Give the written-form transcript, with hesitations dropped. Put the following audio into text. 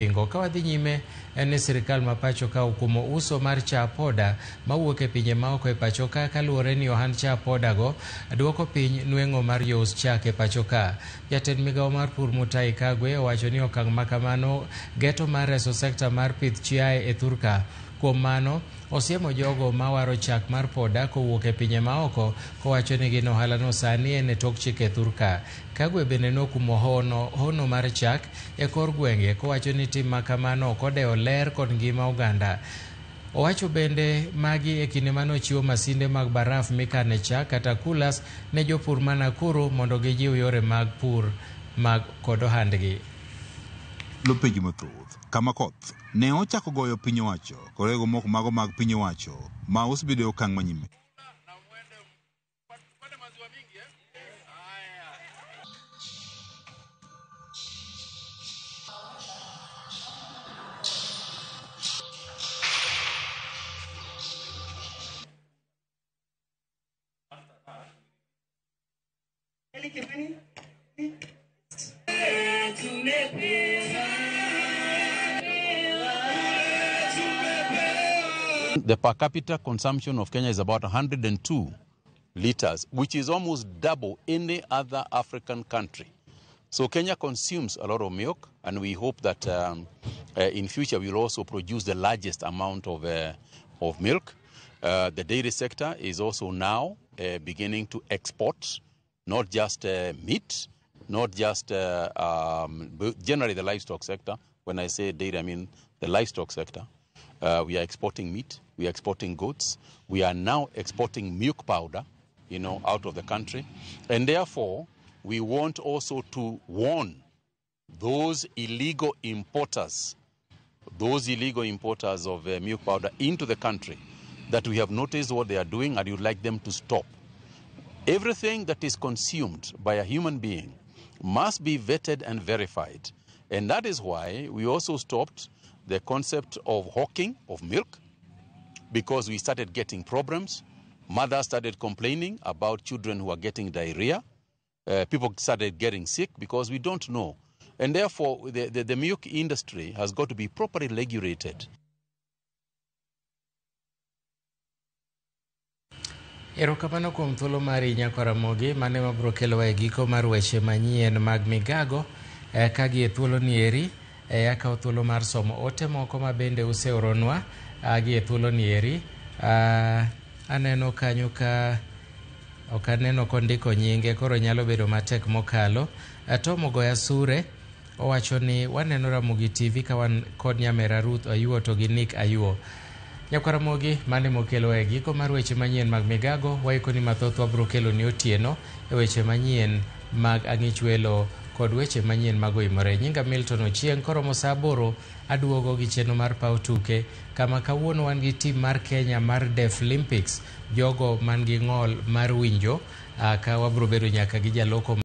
Ingo kawadhi nyime en sirikal ma pacho ka okumo uso mar cha poda mawuok e pinje maoko e pacho ka kaluwore ni ohand cha poda go duoko piny nweng'o mar yous chak e pacho ka. Jatend migawo mar pur Mutahi Kagwe owacho ni okang' makamano geto mar reso sekta mar pith chiaye e thurka. Kuom mano osiemo jogo mawaro chak mar poda kowuok e pinje maoko kowacho ni gin ohala no sani en e tok chike thurka. Kagwe bende nokumo hono mar chak e kor gwenge kowacho ni tim makamano kodewo ler kod ngima oganda. Owacho bende magi e kinde manochiwo masinde mag baraf mikane chak kata coolers ne jopur ma Nakuru mondo gijiw yore mag pur mag kod ohandgi. Lopeji mathoth kama koth ne ochako goyo piny owacho korego moko mago mag piny owacho ma osebedo okang' manyime. The per capita consumption of Kenya is about 102 liters, which is almost double any other African country. So Kenya consumes a lot of milk, and we hope that in future we'll also produce the largest amount of milk. The dairy sector is also now beginning to export, not just meat, not just generally the livestock sector. When I say dairy, I mean the livestock sector. We are exporting meat, we are exporting goats, we are now exporting milk powder, out of the country. And therefore, we want also to warn those illegal importers of milk powder into the country that we have noticed what they are doing and you'd like them to stop. Everything that is consumed by a human being must be vetted and verified. And that is why we also stopped the concept of hawking of milk, because we started getting problems. Mothers started complaining about children who are getting diarrhea. People started getting sick because we don't know. And therefore, the milk industry has got to be properly regulated. Erokamano kuom thuolo mari Nyakaramogi mane mabro kelo e giko mar weche manyien mag migago kagi e thuolo ni eri akawo thuolo mar somo ote moko ma bende useoronwa gi e thuolo ni eri. Aneno kanyo ka ok aneno kondiko nyinge koro nyalo bedo matek mokalo. Tom Ogoya Sure owacho ni waneno Ramogi TV ka wan kod nyamera Ruth Ayuo to gi Nick Ayuo. Nyakaramogi mane mokelo e giko mar weche manyien mag migago waiko ni mathoth wabro kelo ni otieno e weche manyien mag ang'ich welo kod weche manyien mag oimore. Nyinga Milton Ochieng koromo saa 8 aduogo gi chenro mar paw tuke kama kawuono wan gi tim mar Kenya mar Deaf Olympics, jogo man gi ng'ol mar winjo ka wabro bedo nyaka gi jaloko